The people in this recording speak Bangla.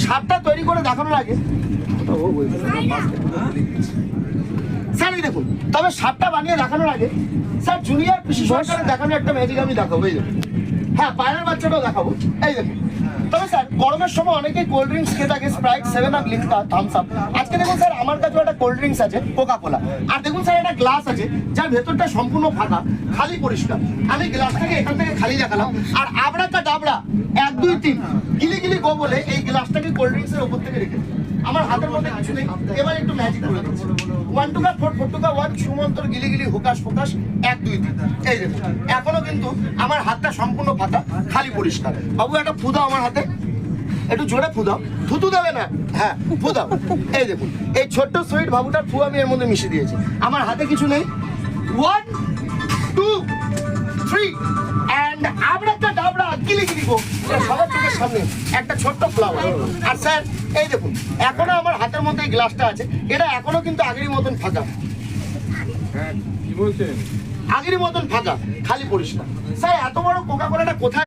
স্বাদটা তৈরি করে দেখানোর আগে স্যার এই দেখুন, তবে স্বাদটা বানিয়ে দেখানোর আগে স্যার জুনিয়র পিসি সরকারের দেখানো একটা ম্যাজিক আমি দেখাবো। এই দেখুন, হ্যাঁ পায়রার বাচ্চাটাও দেখাবো। এই দেখুন, তবে স্যার গরমের সময় অনেকেই কোল্ড ড্রিঙ্কস খেয়ে থাকে, স্প্রাইট, 7 আপ, লিমকা, থামস আপ। আজকে দেখুন স্যার আমার কাছেও একটা কোল্ড ড্রিঙ্কস আছে, কোকা কোলা। আর দেখুন স্যার একটা গ্লাস আছে যার ভেতরটা সম্পূর্ণ ফাঁকা, খালি পরিষ্কার। আমি গ্লাসটাকে এখান থেকে খালি দেখালাম, আর আবড়াটা ডাবড়া 1 2 3 গিলি গিলি গো বলে এই গ্লাসটাকে কোল্ড ড্রিঙ্কসের উপর থেকে রেখে আমার হাতের মধ্যে কিছু নেই। এবার একটু ম্যাজিক করে দিচ্ছি। 1 টুকা 4 টুকা 1 সুমন্তর গিলি গিলি হুকাস ফোকাস 1 2 3। এই দেখুন এখনো কিন্তু আমার হাতটা সম্পূর্ণ ফাঁকা, খালি পরিষ্কার। বাবু একটা ফু দাও আমার হাতে, একটু জোরে ফু দাও, থুতু দেবে না, হ্যাঁ ফু দাও। এই দেখুন এই ছোট্ট সুইট বাবুটার ফু আমি এর মধ্যে মিশিয়ে দিয়েছি। আমার হাতে কিছু নেই। 1 2 3 এন্ড আবড়াটা ডাবড়া গিলি গিলি গো সবার চোখের সামনে একটা ছোট্ট ফ্লাওয়ার। আর স্যার এই দেখুন এখনো আমার হাতের মধ্যে এই গ্লাসটা আছে, এটা এখনো কিন্তু আগেরই মতন ফাঁকা, কি বলছেন? আগেরই মতন ফাঁকা, খালি পরিষ্কার। স্যার এত বড় কোকা কোলাটা কোথায়